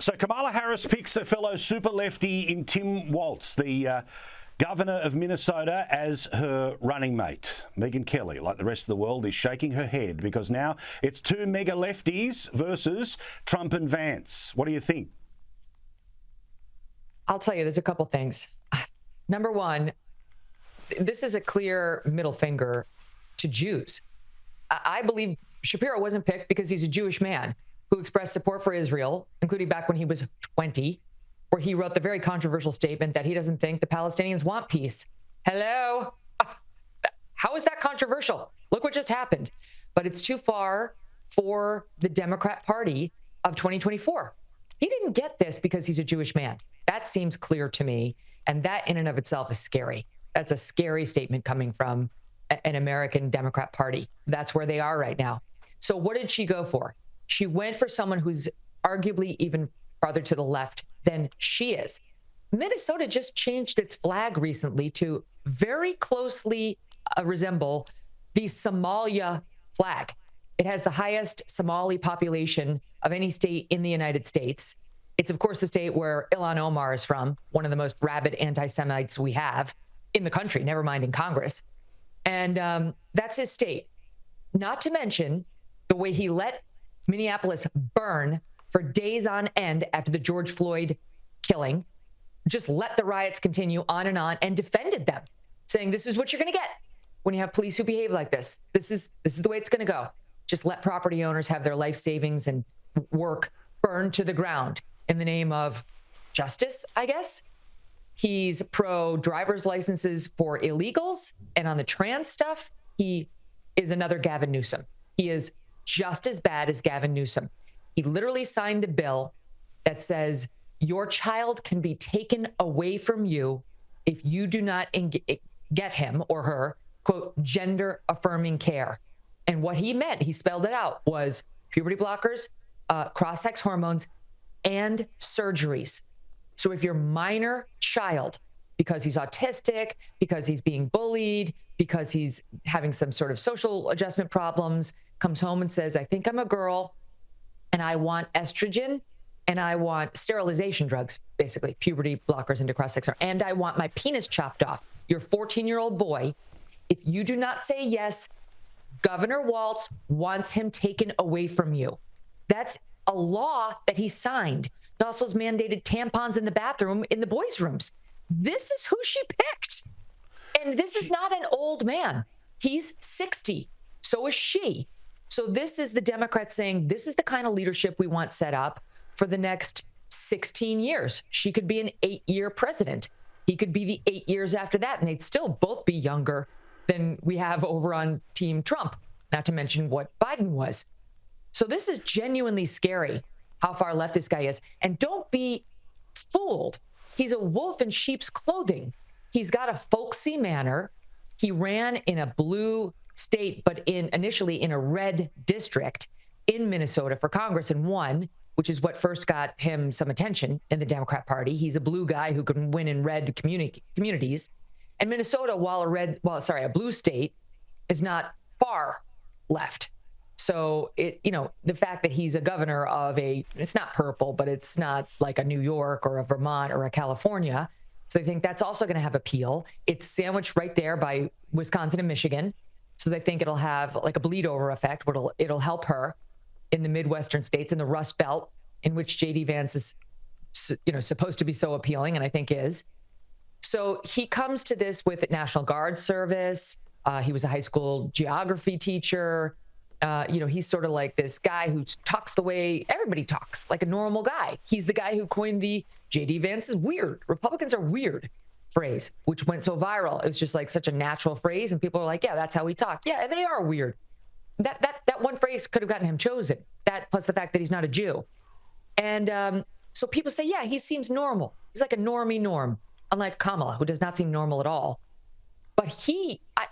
So Kamala Harris picks a fellow super lefty in Tim Walz, the governor of Minnesota, as her running mate. Megyn Kelly, like the rest of the world, is shaking her head because now it's two mega lefties versus Trump and Vance. What do you think? I'll tell you, there's a couple things. Number one, this is a clear middle finger to Jews. I believe Shapiro wasn't picked because he's a Jewish man who expressed support for Israel, including back when he was 20, where he wrote the very controversial statement that he doesn't think the Palestinians want peace. Hello? How is that controversial? Look what just happened. But it's too far for the Democrat Party of 2024. He didn't get this because he's a Jewish man. That seems clear to me. And that in and of itself is scary. That's a scary statement coming from an American Democrat Party. That's where they are right now. So what did she go for? She went for someone who's arguably even farther to the left than she is. Minnesota just changed its flag recently to very closely resemble the Somalia flag. It has the highest Somali population of any state in the United States. It's, of course, the state where Ilhan Omar is from, one of the most rabid anti-Semites we have in the country, never mind in Congress. And that's his state. Not to mention the way he let Minneapolis burn for days on end after the George Floyd killing, just let the riots continue on and defended them, saying this is what you're going to get when you have police who behave like this. This is the way it's going to go. Just let property owners have their life savings and work burned to the ground in the name of justice, I guess. He's pro driver's licenses for illegals. And on the trans stuff, he is another Gavin Newsom. He is just as bad as Gavin Newsom. He literally signed a bill that says your child can be taken away from you if you do not get him or her, quote, gender affirming care. And what he meant, he spelled it out, was puberty blockers, cross-sex hormones, and surgeries. So if your minor child, because he's autistic, because he's being bullied, because he's having some sort of social adjustment problems, comes home and says, I think I'm a girl and I want estrogen and I want sterilization drugs, basically puberty blockers into cross-sex, and I want my penis chopped off. You're a 14-year-old boy. If you do not say yes, Governor Walz wants him taken away from you. That's a law that he signed. He also has mandated tampons in the bathroom in the boys' rooms. This is who she picked. And this is not an old man. He's 60. So is she. So this is the Democrats saying, this is the kind of leadership we want set up for the next 16 years. She could be an 8-year president. He could be the 8 years after that, and they'd still both be younger than we have over on Team Trump, not to mention what Biden was. So this is genuinely scary, how far left this guy is. And don't be fooled. He's a wolf in sheep's clothing. He's got a folksy manner. He ran in a blue state, but initially in a red district in Minnesota for Congress and won, which is what first got him some attention in the Democrat Party. He's a blue guy who can win in red communities. And Minnesota, while a blue state, is not far left. So the fact that he's a governor of it's not purple, but it's not like a New York or a Vermont or a California. So I think that's also going to have appeal. It's sandwiched right there by Wisconsin and Michigan. So they think it'll have like a bleed over effect, where it'll help her in the Midwestern states, in the Rust Belt, in which J.D. Vance is, supposed to be so appealing, and I think is. So he comes to this with National Guard service. He was a high school geography teacher. He's sort of like this guy who talks the way everybody talks, like a normal guy. He's the guy who coined the J.D. Vance is weird. Republicans are weird phrase, which went so viral. It was just like such a natural phrase. And people are like, yeah, that's how we talk. Yeah, they are weird. That one phrase could have gotten him chosen. That plus the fact that he's not a Jew. And so people say, yeah, he seems normal. He's like a normie norm, unlike Kamala, who does not seem normal at all. But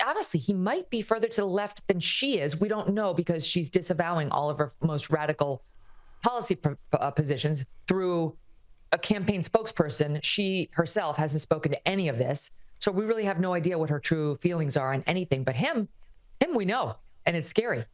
honestly, he might be further to the left than she is. We don't know because she's disavowing all of her most radical policy positions through a campaign spokesperson. She herself hasn't spoken to any of this. So we really have no idea what her true feelings are on anything. But him we know. And it's scary.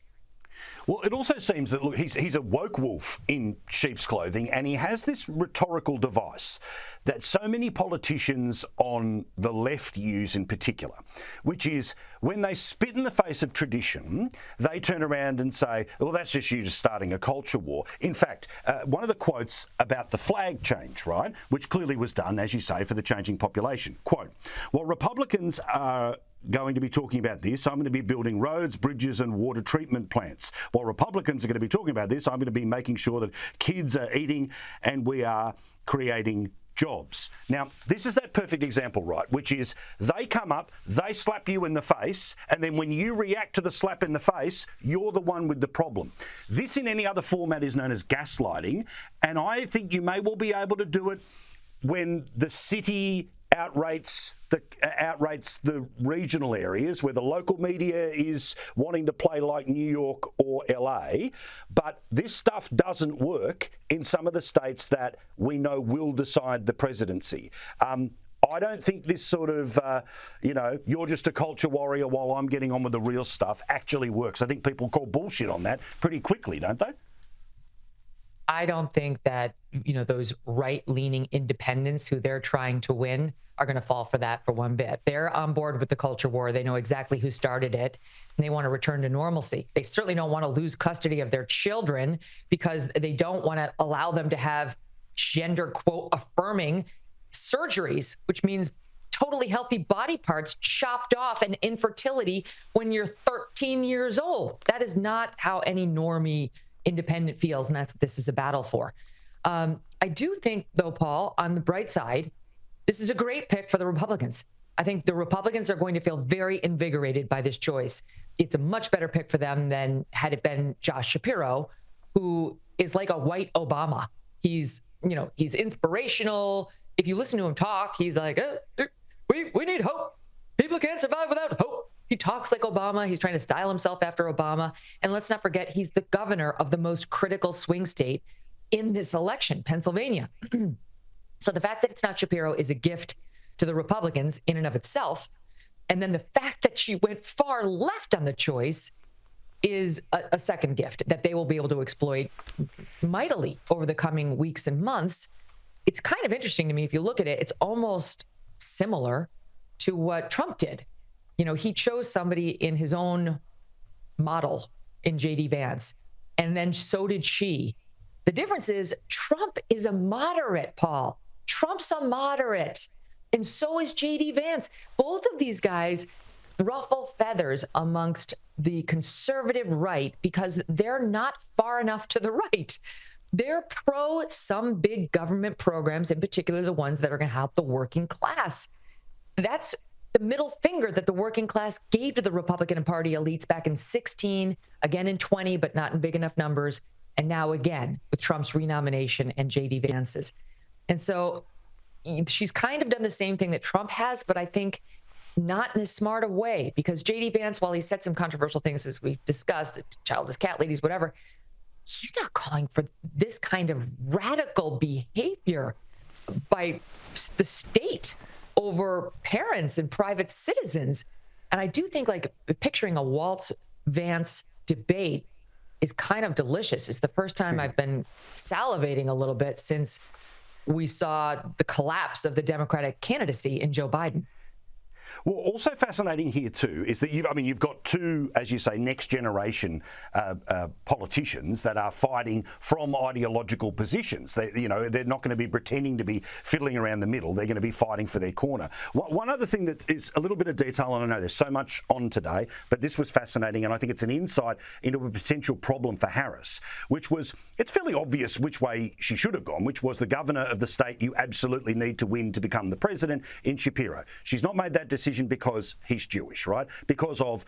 Well, it also seems that, look, he's a woke wolf in sheep's clothing, and he has this rhetorical device that so many politicians on the left use in particular, which is when they spit in the face of tradition, they turn around and say, well, that's just you just starting a culture war. In fact, one of the quotes about the flag change, right, which clearly was done, as you say, for the changing population, quote, while Republicans are going to be talking about this, I'm going to be building roads, bridges and water treatment plants. While Republicans are going to be talking about this, I'm going to be making sure that kids are eating and we are creating jobs. Now, this is that perfect example, right, which is they come up, they slap you in the face, and then when you react to the slap in the face, you're the one with the problem. This in any other format is known as gaslighting, and I think you may well be able to do it when the city outrates the regional areas where the local media is wanting to play like New York or LA, but this stuff doesn't work in some of the states that we know will decide the presidency. I don't think this sort of, you're just a culture warrior while I'm getting on with the real stuff actually works. I think people call bullshit on that pretty quickly, don't they? I don't think that, those right-leaning independents who they're trying to win are going to fall for that for one bit. They're on board with the culture war. They know exactly who started it, and they want to return to normalcy. They certainly don't want to lose custody of their children because they don't want to allow them to have gender, quote, affirming surgeries, which means totally healthy body parts chopped off and infertility when you're 13 years old. That is not how any normie independent feels, and that's what this is a battle for. I do think, though, Paul, on the bright side, this is a great pick for the Republicans. I think the Republicans are going to feel very invigorated by this choice. It's a much better pick for them than had it been Josh Shapiro, who is like a white Obama. He's inspirational. If you listen to him talk, he's like, we need hope. People can't survive without hope. He talks like Obama. He's trying to style himself after Obama. And let's not forget, he's the governor of the most critical swing state in this election, Pennsylvania. So the fact that it's not Shapiro is a gift to the Republicans in and of itself. And then the fact that she went far left on the choice is a second gift that they will be able to exploit mightily over the coming weeks and months. It's kind of interesting to me. If you look at it, it's almost similar to what Trump did. He chose somebody in his own model in J.D. Vance, and then so did she. The difference is Trump is a moderate, Paul. Trump's a moderate, and so is J.D. Vance. Both of these guys ruffle feathers amongst the conservative right because they're not far enough to the right. They're pro some big government programs, in particular the ones that are going to help the working class. That's the middle finger that the working class gave to the Republican Party elites back in 16, again in 20, but not in big enough numbers, and now again with Trump's renomination and J.D. Vance's. And so she's kind of done the same thing that Trump has, but I think not in as smart a way, because J.D. Vance, while he said some controversial things, as we've discussed, childless cat ladies, whatever, he's not calling for this kind of radical behavior by the state over parents and private citizens. And I do think picturing a Walz-Vance debate is kind of delicious. It's the first time I've been salivating a little bit since we saw the collapse of the Democratic candidacy in Joe Biden. Well, also fascinating here too is that you've got two, as you say, next generation politicians that are fighting from ideological positions. They're not going to be pretending to be fiddling around the middle. They're going to be fighting for their corner. One other thing that is a little bit of detail, and I know there's so much on today, but this was fascinating, and I think it's an insight into a potential problem for Harris, which was, it's fairly obvious which way she should have gone, which was the governor of the state you absolutely need to win to become the president in Shapiro. She's not made that decision because he's Jewish, right? Because of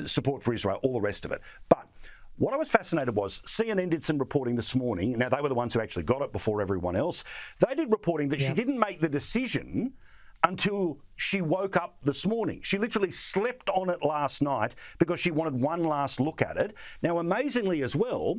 support for Israel, all the rest of it. But what I was fascinated was CNN did some reporting this morning. Now, they were the ones who actually got it before everyone else. They did reporting that she didn't make the decision until she woke up this morning. She literally slept on it last night because she wanted one last look at it. Now, amazingly as well,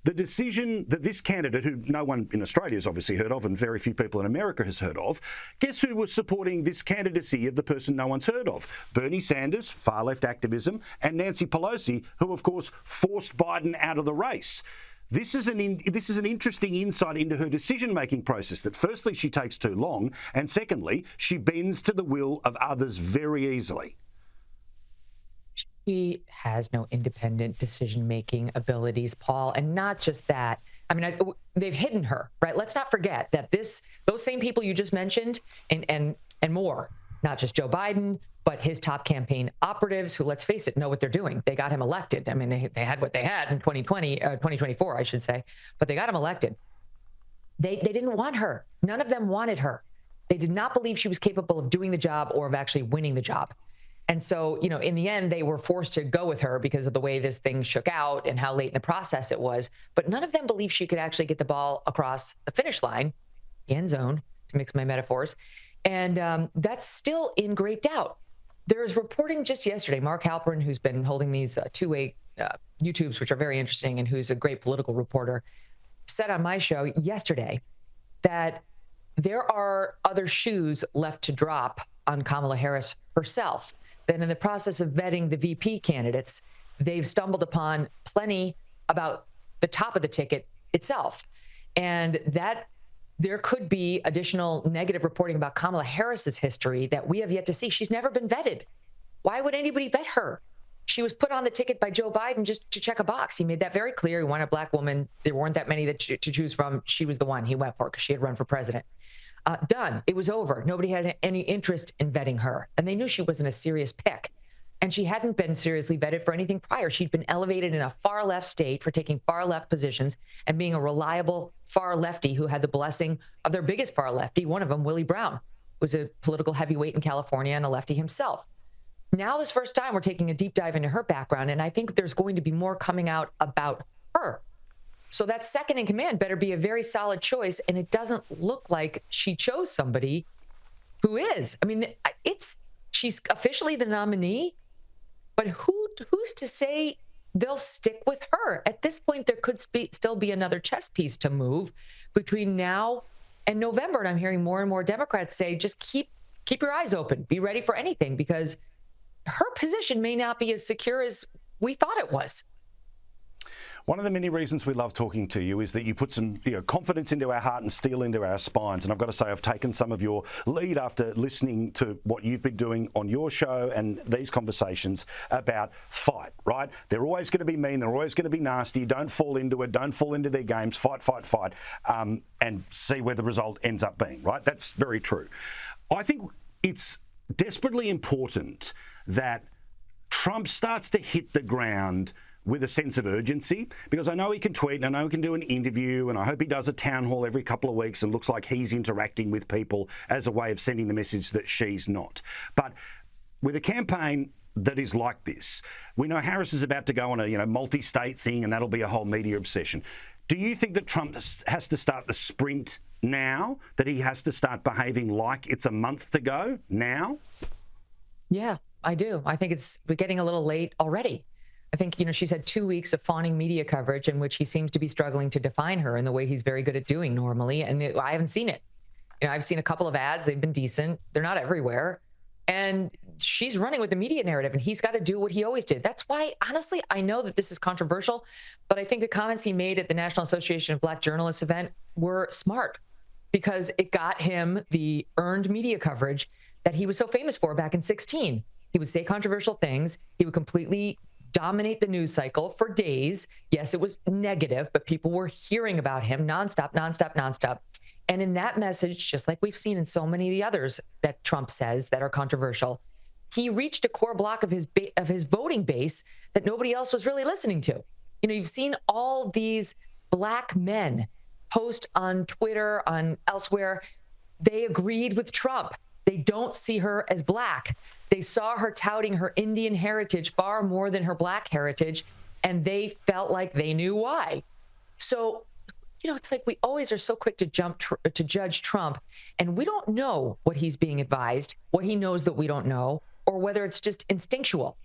The decision that this candidate, who no one in Australia has obviously heard of and very few people in America has heard of, guess who was supporting this candidacy of the person no one's heard of? Bernie Sanders, far-left activism, and Nancy Pelosi, who, of course, forced Biden out of the race. This is an interesting insight into her decision-making process, that firstly, she takes too long, and secondly, she bends to the will of others very easily. She has no independent decision-making abilities, Paul. And not just that. I mean, they've hidden her, right? Let's not forget that those same people you just mentioned and more, not just Joe Biden, but his top campaign operatives who, let's face it, know what they're doing. They got him elected. I mean, they had what they had in 2024, I should say, but they got him elected. They didn't want her. None of them wanted her. They did not believe she was capable of doing the job or of actually winning the job. And so, in the end, they were forced to go with her because of the way this thing shook out and how late in the process it was. But none of them believed she could actually get the ball across the finish line, the end zone, to mix my metaphors. And that's still in great doubt. There's reporting just yesterday, Mark Halperin, who's been holding these two-way YouTubes, which are very interesting, and who's a great political reporter, said on my show yesterday that there are other shoes left to drop on Kamala Harris herself. That in the process of vetting the VP candidates, they've stumbled upon plenty about the top of the ticket itself. And that there could be additional negative reporting about Kamala Harris's history that we have yet to see. She's never been vetted. Why would anybody vet her? She was put on the ticket by Joe Biden just to check a box. He made that very clear. He wanted a black woman. There weren't that many to choose from. She was the one he went for because she had run for president. Done. It was over. Nobody had any interest in vetting her. And they knew she wasn't a serious pick. And she hadn't been seriously vetted for anything prior. She'd been elevated in a far left state for taking far left positions and being a reliable far lefty who had the blessing of their biggest far lefty, one of them, Willie Brown, was a political heavyweight in California and a lefty himself. Now, this first time, we're taking a deep dive into her background. And I think there's going to be more coming out about her. So that second in command better be a very solid choice. And it doesn't look like she chose somebody who is. I mean, she's officially the nominee, but who's to say they'll stick with her? At this point, there could still be another chess piece to move between now and November. And I'm hearing more and more Democrats say, just keep your eyes open, be ready for anything, because her position may not be as secure as we thought it was. One of the many reasons we love talking to you is that you put some confidence into our heart and steel into our spines. And I've got to say, I've taken some of your lead after listening to what you've been doing on your show and these conversations about fight, right? They're always going to be mean. They're always going to be nasty. Don't fall into it. Don't fall into their games. Fight, and see where the result ends up being, right? That's very true. I think it's desperately important that Trump starts to hit the ground with a sense of urgency, because I know he can tweet and I know he can do an interview, and I hope he does a town hall every couple of weeks and looks like he's interacting with people as a way of sending the message that she's not. But with a campaign that is like this, we know Harris is about to go on a multi-state thing, and that'll be a whole media obsession. Do you think that Trump has to start the sprint now, that he has to start behaving like it's a month to go now? Yeah, I do. I think we're getting a little late already. I think, she's had 2 weeks of fawning media coverage in which he seems to be struggling to define her in the way he's very good at doing normally. And I haven't seen it. I've seen a couple of ads. They've been decent. They're not everywhere. And she's running with the media narrative, and he's got to do what he always did. That's why, honestly, I know that this is controversial, but I think the comments he made at the National Association of Black Journalists event were smart, because it got him the earned media coverage that he was so famous for back in 2016. He would say controversial things. He would completely dominate the news cycle for days. Yes, it was negative, but people were hearing about him nonstop. And in that message, just like we've seen in so many of the others that Trump says that are controversial, he reached a core block of his voting base that nobody else was really listening to. You've seen all these black men post on Twitter, on elsewhere. They agreed with Trump. They don't see her as black. They saw her touting her Indian heritage far more than her black heritage, and they felt like they knew why. So, it's like we always are so quick to to judge Trump, and we don't know what he's being advised, what he knows that we don't know, or whether it's just instinctual.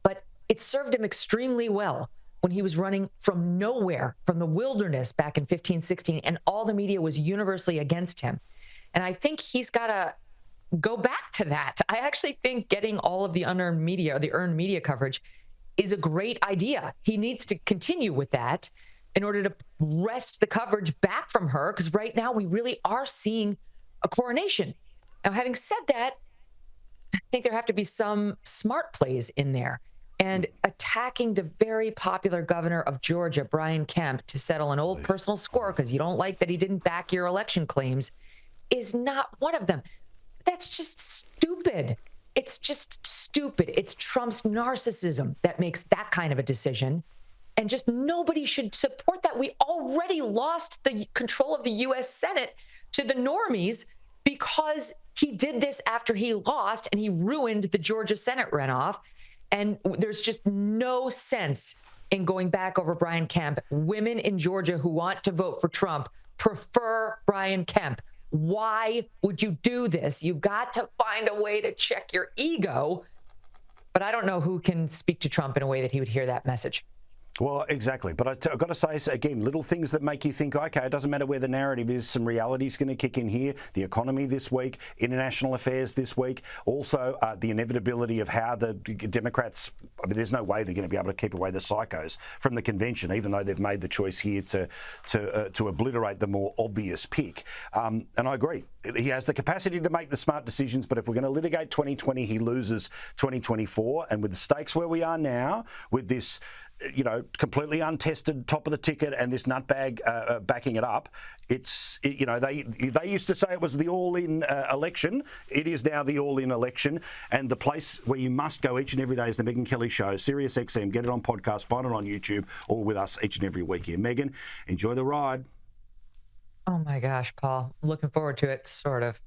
But it served him extremely well when he was running from nowhere, from the wilderness back in 15, 16, and all the media was universally against him. And I think he's got to go back to that. I actually think getting all of the unearned media, or the earned media coverage, is a great idea. He needs to continue with that in order to wrest the coverage back from her, because right now we really are seeing a coronation. Now, having said that, I think there have to be some smart plays in there. And attacking the very popular governor of Georgia, Brian Kemp, to settle an old personal score because you don't like that he didn't back your election claims is not one of them. That's just stupid. It's just stupid. It's Trump's narcissism that makes that kind of a decision. And just nobody should support that. We already lost the control of the U.S. Senate to the normies because he did this after he lost and he ruined the Georgia Senate runoff. And there's just no sense in going back over Brian Kemp. Women in Georgia who want to vote for Trump prefer Brian Kemp. Why would you do this? You've got to find a way to check your ego. But I don't know who can speak to Trump in a way that he would hear that message. Well, exactly. But I've got to say, again, little things that make you think, okay, it doesn't matter where the narrative is, some reality is going to kick in here. The economy this week, international affairs this week, also the inevitability of how the Democrats, I mean, there's no way they're going to be able to keep away the psychos from the convention, even though they've made the choice here to obliterate the more obvious pick. And I agree. He has the capacity to make the smart decisions, but if we're going to litigate 2020, he loses 2024. And with the stakes where we are now, with this completely untested top of the ticket and this nutbag backing it up, they used to say it was the all-in election. It is now the all-in election, and the place where you must go each and every day is the Megyn Kelly Show, Sirius XM. Get it on podcast, find it on YouTube, or with us each and every week here. Megyn, enjoy the ride. Oh my gosh, Paul, looking forward to it, sort of.